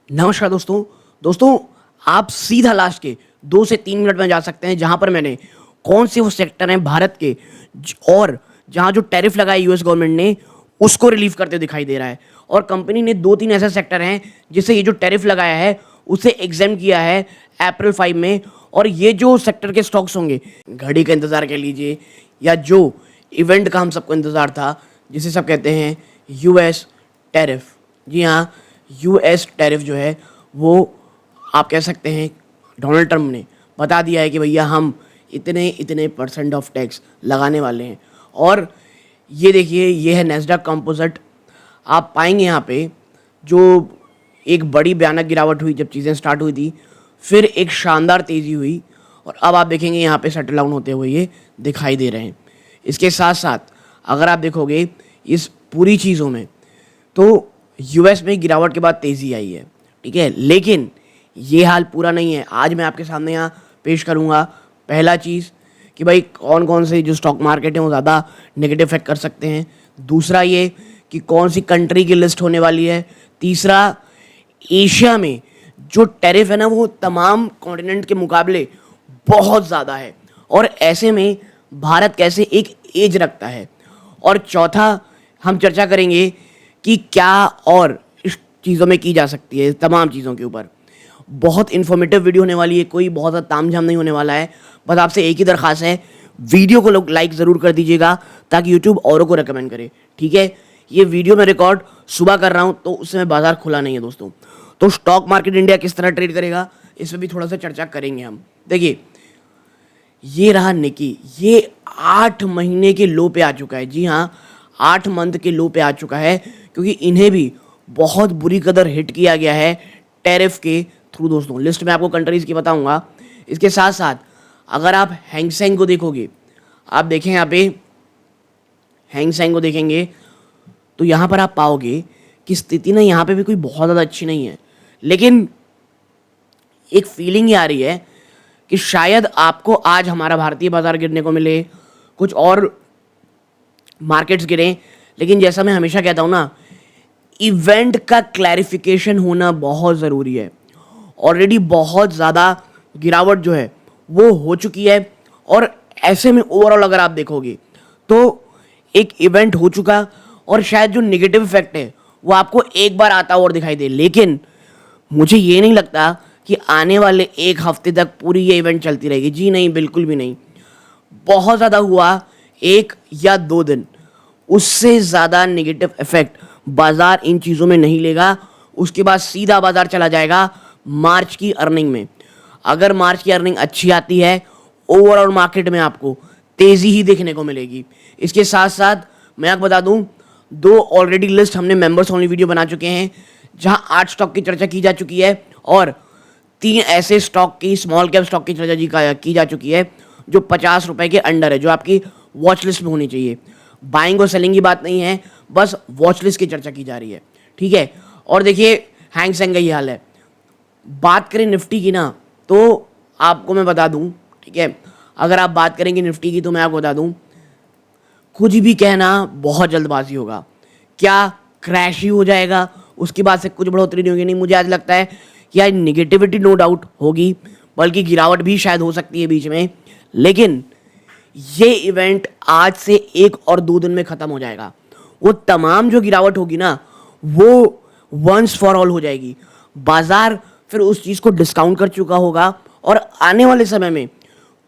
नमस्कार दोस्तों। दोस्तों, आप सीधा लास्ट के 2 से 3 मिनट में जा सकते हैं जहां पर मैंने कौन से वो सेक्टर हैं भारत के और जहां जो टैरिफ लगाया यूएस गवर्नमेंट ने उसको रिलीव करते दिखाई दे रहा है। और कंपनी ने 2-3 ऐसे सेक्टर हैं जिसे ये जो टैरिफ लगाया है उसे एग्जाम किया है अप्रैल 5 में। और ये जो सेक्टर के स्टॉक्स होंगे, घड़ी का इंतज़ार कह लीजिए या जो इवेंट का हम सबको इंतज़ार था जिसे सब कहते हैं यूएस टैरिफ। जी हाँ, यूएस टैरिफ जो है वो आप कह सकते हैं डोनाल्ड ट्रंप ने बता दिया है कि भैया हम इतने इतने % ऑफ टैक्स लगाने वाले हैं। और ये देखिए, ये है नैस्डैक कंपोजिट। आप पाएंगे यहाँ पे जो एक बड़ी भयानक गिरावट हुई जब चीज़ें स्टार्ट हुई थी, फिर एक शानदार तेज़ी हुई और अब आप देखेंगे यहाँ पे सेटल डाउन होते हुए ये दिखाई दे रहे हैं। इसके साथ साथ अगर आप देखोगे इस पूरी चीज़ों में तो यूएस में गिरावट के बाद तेज़ी आई है, ठीक है। लेकिन ये हाल पूरा नहीं है। आज मैं आपके सामने यहाँ पेश करूँगा पहला चीज़ कि भाई कौन कौन से जो स्टॉक मार्केट हैं वो ज़्यादा नेगेटिव इफेक्ट कर सकते हैं। दूसरा ये कि कौन सी कंट्री की लिस्ट होने वाली है। तीसरा, एशिया में जो टैरिफ है ना वो तमाम कॉन्टिनेंट के मुकाबले बहुत ज़्यादा है और ऐसे में भारत कैसे एक एज रखता है। और चौथा, हम चर्चा करेंगे कि क्या और इस चीज़ों में की जा सकती है, तमाम चीज़ों के ऊपर। बहुत इन्फॉर्मेटिव वीडियो होने वाली है, कोई बहुत ज़्यादा तामझाम नहीं होने वाला है। बस आपसे एक ही दरख्वास्त है, वीडियो को लोग लाइक ज़रूर कर दीजिएगा ताकि यूट्यूब औरों को रेकमेंड करे, ठीक है। ये वीडियो मैं रिकॉर्ड सुबह कर रहा हूँ तो उस समय बाजार खुला नहीं है दोस्तों। तो स्टॉक मार्केट इंडिया किस तरह ट्रेड करेगा इस पर भी थोड़ा सा चर्चा करेंगे हम। देखिए, ये रहा निकी, ये 8 महीने के लो पे आ चुका है। जी हाँ, 8 मंथ के लो पे आ चुका है क्योंकि इन्हें भी बहुत बुरी कदर हिट किया गया है टैरिफ के थ्रू। दोस्तों, लिस्ट में आपको कंट्रीज़ की बताऊंगा। इसके साथ साथ अगर आप हैंग सेंग को देखोगे, आप देखें यहाँ पे हैंग सेंग को देखेंगे तो यहाँ पर आप पाओगे कि स्थिति ना यहाँ पे भी कोई बहुत ज़्यादा अच्छी नहीं है। लेकिन एक फीलिंग ये आ रही है कि शायद आपको आज हमारा भारतीय बाजार गिरने को मिले, कुछ और मार्केट्स गिरें। लेकिन जैसा मैं हमेशा कहता हूँ ना, इवेंट का क्लैरिफिकेशन होना बहुत ज़रूरी है। ऑलरेडी बहुत ज़्यादा गिरावट जो है वो हो चुकी है और ऐसे में ओवरऑल अगर आप देखोगे तो एक इवेंट हो चुका और शायद जो नेगेटिव इफेक्ट है वो आपको एक बार आता और दिखाई दे। लेकिन मुझे ये नहीं लगता कि आने वाले एक हफ्ते तक पूरी ये इवेंट चलती रहेगी। जी नहीं, बिल्कुल भी नहीं। बहुत ज़्यादा हुआ 1 या 2 दिन, उससे ज़्यादा नेगेटिव इफेक्ट बाजार इन चीज़ों में नहीं लेगा। उसके बाद सीधा बाजार चला जाएगा मार्च की अर्निंग में। अगर मार्च की अर्निंग अच्छी आती है, ओवरऑल मार्केट में आपको तेज़ी ही देखने को मिलेगी। इसके साथ साथ मैं आपको बता दूं, 2 ऑलरेडी लिस्ट हमने मेंबर्स ओनली वीडियो बना चुके हैं जहां 8 स्टॉक की चर्चा की जा चुकी है और 3 ऐसे स्टॉक की, स्मॉल कैप स्टॉक की चर्चा की जा चुकी है जो 50 रुपए के अंडर है, जो आपकी वॉच लिस्ट में होनी चाहिए। बाइंग और सेलिंग की बात नहीं है, बस वॉच लिस्ट की चर्चा की जा रही है, ठीक है। और देखिए, हैंग सेंग का ये हाल है। बात करें निफ्टी की ना तो आपको मैं बता दूं, ठीक है, अगर आप बात करेंगे निफ्टी की तो मैं आपको बता दूं, कुछ भी कहना बहुत जल्दबाजी होगा। क्या क्रैश ही हो जाएगा, उसके बाद से कुछ बढ़ोतरी नहीं होगी? नहीं, मुझे आज लगता है कि यार निगेटिविटी नो डाउट होगी, बल्कि गिरावट भी शायद हो सकती है बीच में। लेकिन ये इवेंट आज से 1 और 2 दिन में ख़त्म हो जाएगा। वो तमाम जो गिरावट होगी ना वो वंस फॉर ऑल हो जाएगी। बाजार फिर उस चीज़ को डिस्काउंट कर चुका होगा और आने वाले समय में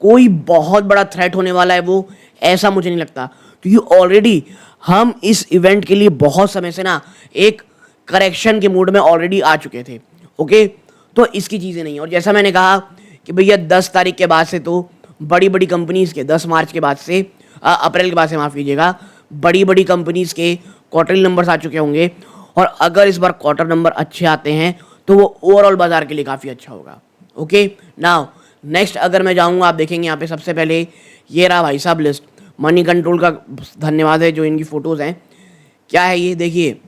कोई बहुत बड़ा थ्रेट होने वाला है वो, ऐसा मुझे नहीं लगता। क्योंकि ऑलरेडी हम इस इवेंट के लिए बहुत समय से ना एक करेक्शन के मूड में ऑलरेडी आ चुके थे, ओके। तो इसकी चीज़ें नहीं। और जैसा मैंने कहा कि भैया 10 तारीख के बाद से तो बड़ी बड़ी कंपनीज़ के 10 मार्च के बाद से, अप्रैल के बाद से, माफ़ कीजिएगा, बड़ी बड़ी कंपनीज़ के क्वार्टरली नंबर्स आ चुके होंगे। और अगर इस बार क्वार्टर नंबर अच्छे आते हैं तो वो ओवरऑल बाजार के लिए काफ़ी अच्छा होगा, ओके। नाउ नेक्स्ट अगर मैं जाऊंगा, आप देखेंगे यहाँ पे सबसे पहले ये रहा भाई साहब लिस्ट। मनी कंट्रोल का धन्यवाद है जो इनकी फ़ोटोज़ हैं। क्या है ये? देखिए,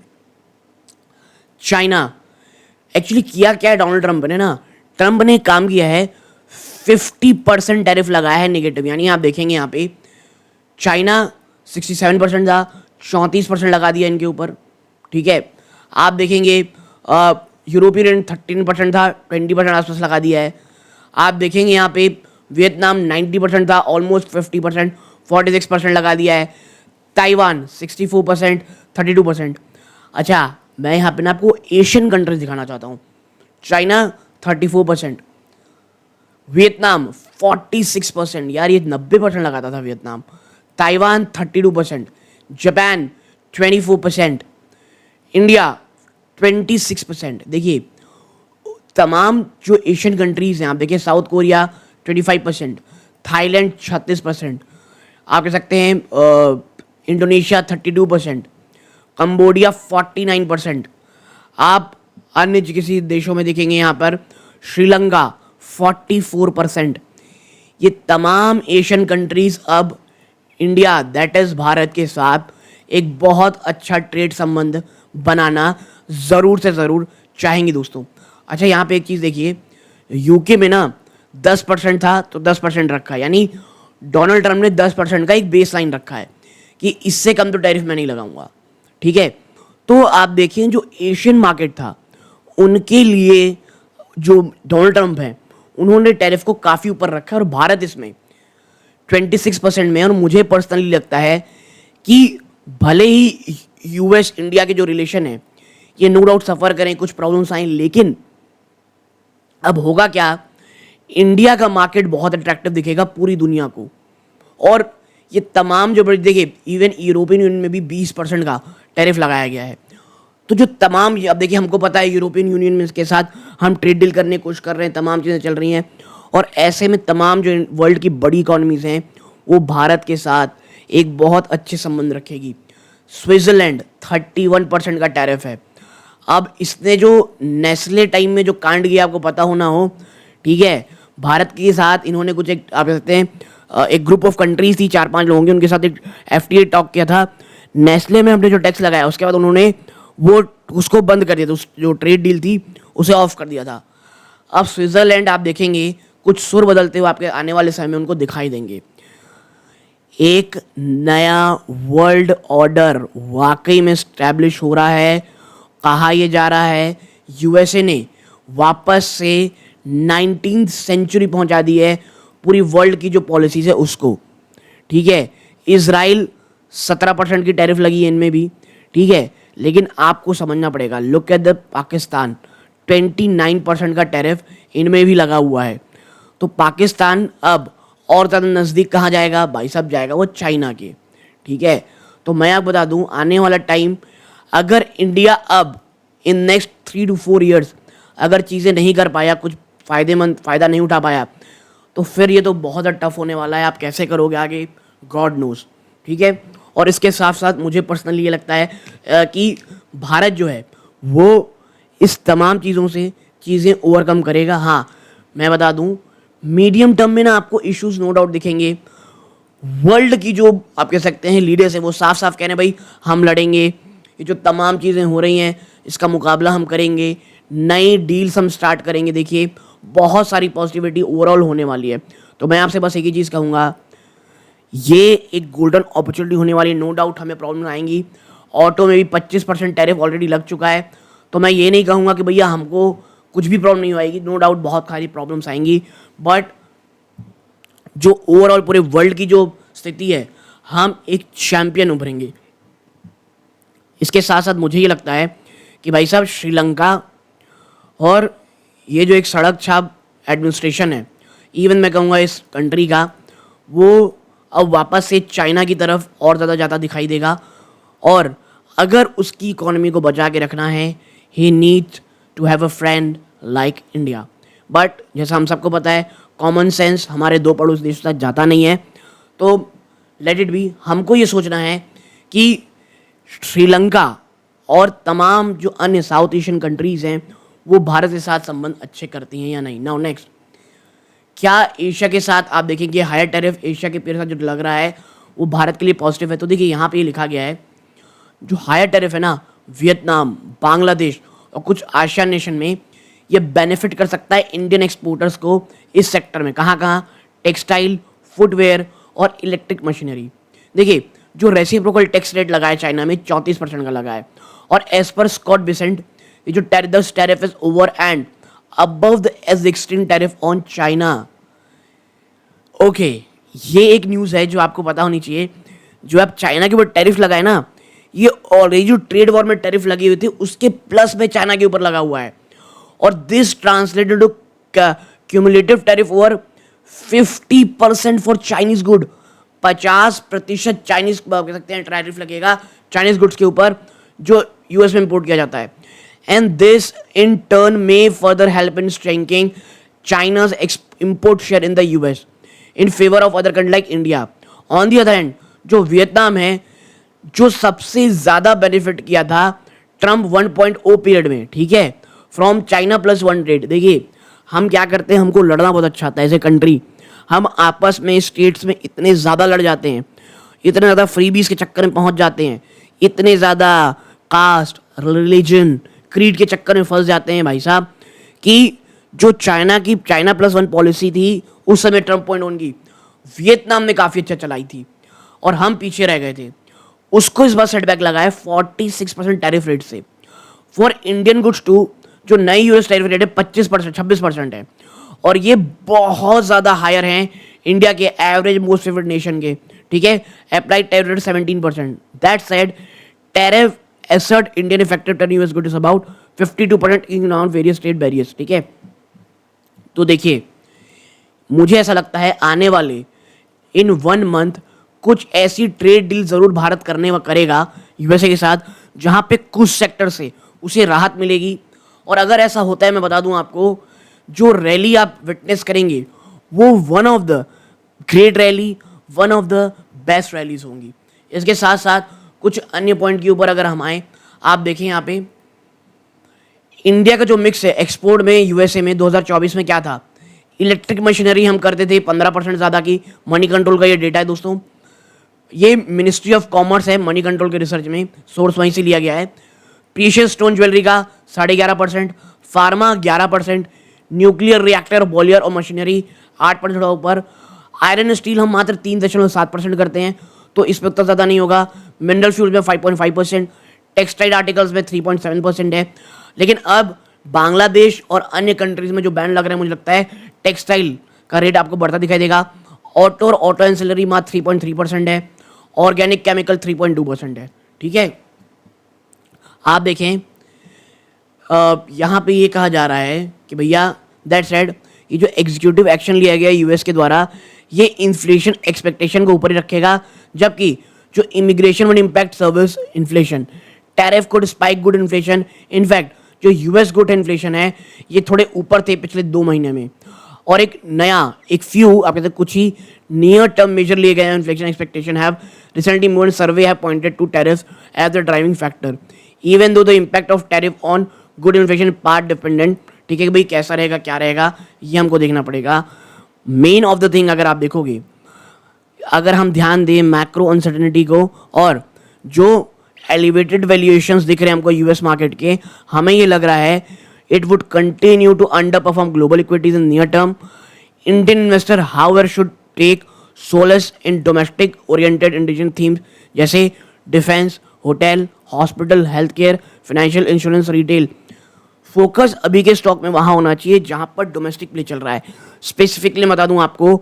चाइना। एक्चुअली किया क्या है डोनाल्ड ट्रंप ने ना, ट्रंप ने काम किया है 50% टैरिफ लगाया है नेगेटिव। यानी आप देखेंगे यहाँ पे चाइना 67% था, 34% लगा दिया इनके ऊपर, ठीक है। आप देखेंगे यूरोपियन यूनियन 13% था, 20% आसपास लगा दिया है। आप देखेंगे यहाँ पे वियतनाम 90% था, ऑलमोस्ट 50%, 46% लगा दिया है। ताइवान 64%, 32%। अच्छा, मैं यहाँ पे ना आपको एशियन कंट्रीज दिखाना चाहता हूँ। चाइना 34%, वियतनाम 46%, यार ये 90% लगाता था वियतनाम। Taiwan 32%, Japan 24%, India 26%। देखिए तमाम जो एशियन कंट्रीज हैं, आप देखिए साउथ कोरिया 25%, थाईलैंड 36%, आप कह सकते हैं इंडोनेशिया 32%, कंबोडिया 49%। आप अन्य किसी देशों में देखेंगे यहाँ पर श्रीलंका 44%। ये तमाम एशियन कंट्रीज अब इंडिया दैट इज़ भारत के साथ एक बहुत अच्छा ट्रेड संबंध बनाना ज़रूर से ज़रूर चाहेंगे दोस्तों। अच्छा, यहाँ पे एक चीज़ देखिए, यूके में ना 10% था तो 10% रखा है, यानी डोनाल्ड ट्रंप ने 10% का एक बेस लाइन रखा है कि इससे कम तो टैरिफ मैं नहीं लगाऊंगा। ठीक है, तो आप देखिए जो एशियन मार्केट था उनके लिए जो डोनाल्ड ट्रंप है उन्होंने टैरिफ को काफ़ी ऊपर रखा है और भारत इसमें 26% में। और मुझे पर्सनली लगता है कि भले ही यूएस इंडिया के जो रिलेशन है ये नो डाउट सफ़र करें, कुछ प्रॉब्लम्स आए, लेकिन अब होगा क्या, इंडिया का मार्केट बहुत अट्रैक्टिव दिखेगा पूरी दुनिया को। और ये तमाम जो बड़ी देखिए इवन यूरोपियन यूनियन में भी 20% का टैरिफ लगाया गया है। तो जो तमाम अब देखिए हमको पता है यूरोपियन यूनियन में इसके साथ हम ट्रेड डील करने की कोशिश कर रहे हैं, तमाम चीज़ें चल रही हैं। और ऐसे में तमाम जो वर्ल्ड की बड़ी इकॉनमीज हैं वो भारत के साथ एक बहुत अच्छे संबंध रखेगी। स्विट्ज़रलैंड 31% का टैरिफ है। अब इसने जो नेस्ले टाइम में जो कांड किया आपको पता होना हो, ठीक है, भारत के साथ इन्होंने कुछ एक आप कहते हैं एक ग्रुप ऑफ कंट्रीज थी, 4-5 लोगों की, उनके साथ एक एफटीए टॉक किया था। नेस्ले में हमने जो टैक्स लगाया उसके बाद उन्होंने वो उसको बंद कर दिया था, उस जो ट्रेड डील थी उसे ऑफ कर दिया था। अब स्विट्ज़रलैंड आप देखेंगे कुछ सुर बदलते हुए आपके आने वाले समय में उनको दिखाई देंगे। एक नया वर्ल्ड ऑर्डर वाकई में स्टैब्लिश हो रहा है। कहा यह जा रहा है यूएसए ने वापस से 19th सेंचुरी पहुंचा दी है पूरी वर्ल्ड की जो पॉलिसीज है उसको। ठीक है, इजराइल 17% की टैरिफ लगी है इनमें भी। ठीक है, लेकिन आपको समझना पड़ेगा, लुक एट द पाकिस्तान 29% का टैरिफ इनमें भी लगा हुआ है। तो पाकिस्तान अब और ज़्यादा नज़दीक कहाँ जाएगा भाई साहब, जाएगा वो चाइना के। ठीक है, तो मैं आपको बता दूं आने वाला टाइम अगर इंडिया अब इन नेक्स्ट 3 to 4 ईयर्स अगर चीज़ें नहीं कर पाया, कुछ फ़ायदा नहीं उठा पाया, तो फिर ये तो बहुत टफ होने वाला है। आप कैसे करोगे आगे, गॉड नोज। ठीक है, और इसके साथ साथ मुझे पर्सनली ये लगता है कि भारत जो है वो इस तमाम चीज़ों से चीज़ें ओवरकम करेगा। हाँ, मैं बता दूं मीडियम टर्म में ना आपको इश्यूज नो डाउट दिखेंगे। वर्ल्ड की जो आप कह सकते हैं लीडर्स हैं वो साफ साफ कह रहे हैं भाई हम लड़ेंगे, ये जो तमाम चीज़ें हो रही हैं इसका मुकाबला हम करेंगे, नई डील्स हम स्टार्ट करेंगे। देखिए बहुत सारी पॉजिटिविटी ओवरऑल होने वाली है। तो मैं आपसे बस एक ही चीज़ कहूँगा, ये एक गोल्डन अपॉर्चुनिटी होने वाली है। नो डाउट हमें प्रॉब्लम आएंगी, ऑटो में भी 25% टैरिफ ऑलरेडी लग चुका है। तो मैं ये नहीं कहूँगा कि भैया हमको कुछ भी प्रॉब्लम नहीं आएगी, नो डाउट बहुत सारी प्रॉब्लम्स आएंगी, बट जो ओवरऑल पूरे वर्ल्ड की जो स्थिति है हम एक चैंपियन उभरेंगे। इसके साथ साथ मुझे ये लगता है कि भाई साहब श्रीलंका और ये जो एक सड़क छाप एडमिनिस्ट्रेशन है, इवन मैं कहूँगा इस कंट्री का, वो अब वापस से चाइना की तरफ और ज़्यादा जाता दिखाई देगा। और अगर उसकी इकोनॉमी को बचा के रखना है, he needs to have a friend like India. But जैसा हम सबको पता है कॉमन सेंस हमारे दो पड़ोसी देशों तक जाता नहीं है, तो लेट इट बी। हमको ये सोचना है कि श्रीलंका और तमाम जो अन्य साउथ एशियन कंट्रीज़ हैं वो भारत के साथ संबंध अच्छे करती हैं या नहीं। नाउ नेक्स्ट, क्या एशिया के साथ आप देखेंगे हायर टैरिफ एशिया के पेयर साथ जो लग रहा है वो भारत के लिए पॉजिटिव है। तो देखिए यहाँ पे ये लिखा गया है जो हायर टैरिफ है ना, वियतनाम, बांग्लादेश और कुछ आसियान नेशन में ये बेनिफिट कर सकता है इंडियन एक्सपोर्टर्स को इस सेक्टर में। कहाँ कहाँ, टेक्सटाइल, फुटवेयर और इलेक्ट्रिक मशीनरी। देखिए जो रेसिप्रोकल टैक्स रेट लगा है चाइना में 34% का लगा है, और एज पर स्कॉट बिसेंट ये जो this tariff is over and above the extreme tariff on China. Okay, ये एक न्यूज़ है जो आपको पता होनी चाहिए। जो आप चाइना के ऊपर टैरिफ लगाए ना, ये ऑलरेडी जो ट्रेड वॉर में टैरिफ लगी हुई थी उसके प्लस में चाइना के ऊपर लगा हुआ है। और this translated to cumulative tariff over 50% for Chinese good. 50% Chinese कह सकते हैं टैरिफ लगेगा चाइनीज गुड्स के ऊपर जो यूएस में इंपोर्ट किया जाता है। And this in turn may further help in strengthening China's import share in the US in favour of other country like India. On the other hand, जो Vietnam है, जो सबसे ज्यादा बेनिफिट किया था ट्रम्प 1.0 पीरियड में, ठीक है, फ्रॉम चाइना +1 ट्रेड। देखिए, हम क्या करते हैं, हमको लड़ना बहुत अच्छा आता है एज ए कंट्री। हम आपस में स्टेट्स में इतने ज़्यादा लड़ जाते हैं, इतने ज़्यादा फ्रीबीज के चक्कर में पहुंच जाते हैं, इतने ज़्यादा कास्ट, रिलीजन, क्रीड के चक्कर में फंस जाते हैं भाई साहब, कि जो चाइना +1 पॉलिसी थी उस समय ट्रम्प पॉइंट की वियतनाम ने काफ़ी अच्छा चलाई थी और हम पीछे रह गए थे। उसको इस बार सेटबैक लगा है 46% टैरिफ रेट से। फॉर इंडियन गुड्स टू जो नई यूएस टैरिफ रेट है 26% है, और ये बहुत ज़्यादा हायर हैं इंडिया के एवरेज मोस्ट फेवरेट नेशन के, ठीक है। Applied tariff rate 17%। That said, tariff एसर्ट Indian effective turn US good is about 52% in on various state barriers, ठीक है। तो देखिए, मुझे ऐसा लगता है आने वाले इन 1 मंथ कुछ ऐसी ट्रेड डील जरूर भारत करेगा यूएसए के साथ जहां पे कुछ सेक्टर से उसे राहत मिलेगी। और अगर ऐसा होता है, मैं बता दूं आपको, जो रैली आप विटनेस करेंगे वो one of the great rally, one of the best rallies होंगी। इसके साथ साथ कुछ अन्य पॉइंट के ऊपर अगर हम आए, आप देखें यहाँ पे इंडिया का जो मिक्स है एक्सपोर्ट में यूएसए में 2024 में क्या था, इलेक्ट्रिक मशीनरी हम करते थे 15% ज़्यादा की। मनी कंट्रोल का ये डेटा है दोस्तों, ये मिनिस्ट्री ऑफ कॉमर्स है, मनी कंट्रोल के रिसर्च में सोर्स वहीं से लिया गया है। प्रीशियस स्टोन ज्वेलरी का 11.5%, फार्मा 11%, न्यूक्लियर रिएक्टर, बॉयलर और मशीनरी 8% ऊपर। आयरन स्टील हम मात्र 3.7% करते हैं, तो इस पर उतना ज़्यादा नहीं होगा। मिनरल फ्यूल में 5.5%, टेक्सटाइल आर्टिकल्स में 3.7% है। लेकिन अब बांग्लादेश और अन्य कंट्रीज में जो बैन लग रहा है, मुझे लगता है टेक्सटाइल का रेट आपको बढ़ता दिखाई देगा। ऑटो और ऑटो एंसिलरी मात्र 3.3% है, ऑर्गेनिक केमिकल 3.2% है, ठीक है। आप देखें यहाँ पे ये कहा जा रहा है कि भैया दैट सेड, ये जो एग्जीक्यूटिव एक्शन लिया गया यूएस के द्वारा, ये इन्फ्लेशन एक्सपेक्टेशन को ऊपर ही रखेगा, जबकि जो immigration would impact service inflation, tariff could spike good inflation. In fact जो यूएस गुड इन्फ्लेशन है ये थोड़े ऊपर थे पिछले 2 महीने में। और एक फ्यू आप कहते कुछ ही नियर टर्म मेजर लिए गए हैं inflation expectation have recently move survey have pointed to tariff as the driving factor even though the impact of tariff on good inflation part dependent. ठीक है कि भाई कैसा रहेगा क्या रहेगा ये हमको देखना पड़ेगा। मेन ऑफ द थिंग अगर आप देखोगे, अगर हम ध्यान दें मैक्रो अनसर्टेनिटी को और जो एलिवेटेड वैल्यूएशंस दिख रहे हैं हमको यूएस मार्केट के, हमें ये लग रहा है it would continue to underperform global equities in near term. Indian investor however should take solace in domestic oriented indigenous themes जैसे defence, hotel, hospital, health care, financial, insurance, retail. Focus अभी के stock में वहाँ होना चाहिए जहाँ पर domestic play चल रहा है। स्पेसिफिकली बता दूँ आपको,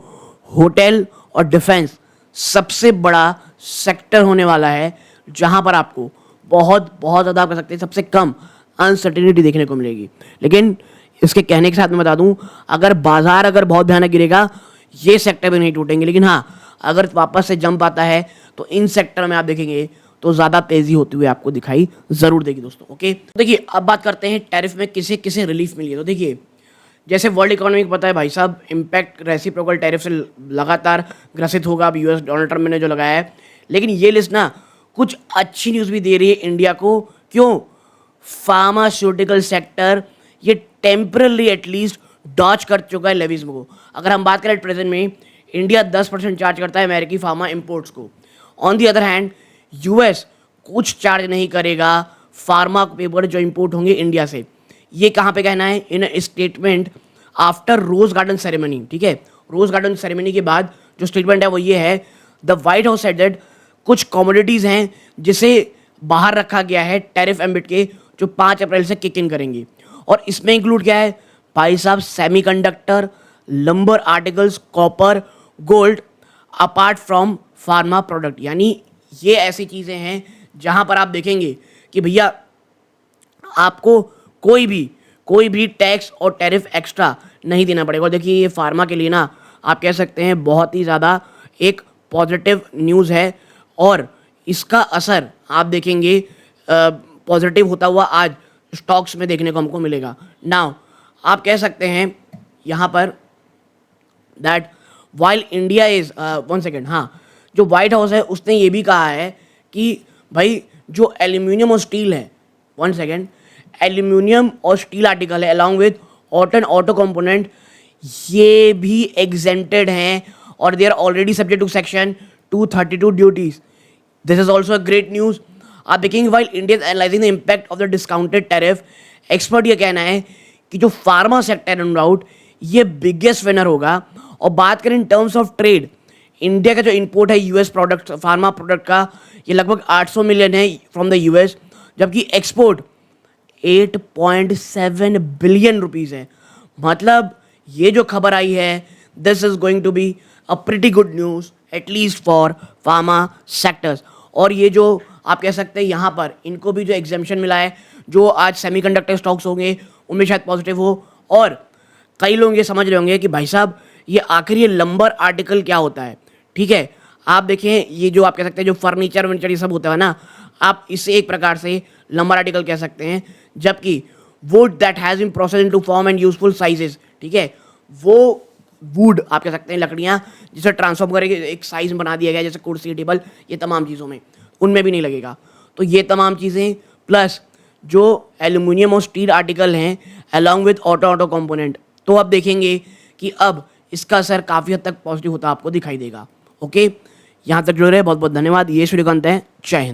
होटल और डिफेंस सबसे बड़ा सेक्टर होने वाला है जहाँ पर आपको बहुत बहुत ज़्यादा आप कह सकते हैं सबसे कम अनसर्टेनिटी देखने को मिलेगी। लेकिन इसके कहने के साथ मैं बता दूं, अगर बाजार अगर बहुत भयानक गिरेगा ये सेक्टर भी नहीं टूटेंगे, लेकिन हाँ अगर वापस से जंप आता है तो इन सेक्टर में आप देखेंगे तो ज़्यादा तेज़ी होती हुई आपको दिखाई ज़रूर देगी दोस्तों। ओके, देखिए अब बात करते हैं टैरिफ में किसे किसे रिलीफ मिली है। तो देखिए जैसे वर्ल्ड इकोनॉमी को पता है भाई साहब, इम्पैक्ट रेसिप्रोकल टैरिफ से लगातार ग्रसित होगा अब यूएस डोनाल्ड ट्रम्प ने जो लगाया है। लेकिन ये लिस्ट ना कुछ अच्छी न्यूज़ भी दे रही है इंडिया को। क्यों? फार्मास्यूटिकल सेक्टर ये टेम्परली एटलीस्ट डॉच कर चुका है लेविज को। अगर हम बात करें प्रेजेंट में, इंडिया 10% चार्ज करता है अमेरिकी फार्मा इंपोर्ट्स को। On the other hand US कुछ चार्ज नहीं करेगा फार्मा पेपर जो इंपोर्ट होंगे इंडिया से। ये कहाँ पे कहना है? In statement after rose garden ceremony. ठीक है, रोज गार्डन सेरेमनी के बाद जो स्टेटमेंट है वो ये है, the white house said that कुछ कमोडिटीज़ हैं जिसे बाहर रखा गया है टैरिफ एम्बिट के, जो 5 अप्रैल से किक इन करेंगी। और इसमें इंक्लूड क्या है भाई साहब, semiconductor, lumbar articles, copper, gold, apart from pharma product. यानी ये ऐसी चीज़ें हैं जहां पर आप देखेंगे कि भैया आपको कोई भी टैक्स और टैरिफ एक्स्ट्रा नहीं देना पड़ेगा। और देखिए ये फार्मा के लिए ना आप कह सकते हैं बहुत ही ज़्यादा एक पॉजिटिव न्यूज़ है, और इसका असर आप देखेंगे पॉजिटिव होता हुआ आज स्टॉक्स में देखने को हमको मिलेगा। नाउ आप कह सकते हैं यहाँ पर that while India is one second, हाँ, जो वाइट हाउस है उसने ये भी कहा है कि भाई जो एल्यूमिनियम और स्टील है, वन सेकेंड, एल्यूमिनियम और स्टील आर्टिकल है along with auto and auto component, ये भी एग्जेंटेड हैं और they are already subject to section 232 duties. This is also a great news. आप देखेंगे while India is analysing the impact of the discounted tariff, expert ये कहना है कि जो फार्मा सेक्टर इन राउट ये बिगेस्ट विनर होगा। और बात करें in terms of trade, India का जो इंपोर्ट है यूएस प्रोडक्ट, फार्मा प्रोडक्ट का, ये लगभग 800 मिलियन है फ्रॉम द यूएस, जबकि एक्सपोर्ट 8.7 बिलियन रुपीज़ है। मतलब ये जो खबर आई है, this is going to be a pretty good news at least for pharma sectors. और ये जो आप कह सकते हैं यहाँ पर इनको भी जो एग्जेम्पशन मिला है, जो आज सेमीकंडक्टर स्टॉक्स होंगे उनमें शायद पॉजिटिव हो। और कई लोग ये समझ रहे होंगे कि भाई साहब ये आखिर ये लंबर आर्टिकल क्या होता है। ठीक है, आप देखें ये जो आप कह सकते हैं जो फर्नीचर वर्नीचर ये सब होता है ना, आप इसे एक प्रकार से लंबर आर्टिकल कह सकते हैं। जबकि wood that has been processed into form and useful sizes, ठीक है, वो वुड आप कह सकते हैं लकड़ियाँ जिसे ट्रांसफॉर्म करके एक साइज में बना दिया गया, जैसे कुर्सी टेबल, ये तमाम चीज़ों में उनमें भी नहीं लगेगा। तो ये तमाम चीज़ें प्लस जो एल्यूमिनियम और स्टील आर्टिकल हैं अलॉन्ग विद ऑटो कंपोनेंट, तो आप देखेंगे कि अब इसका असर काफ़ी हद तक पॉजिटिव होता आपको दिखाई देगा। ओके, यहाँ तक जुड़े रहे, बहुत बहुत धन्यवाद। ये सूर्यकांत है, जय हिंद।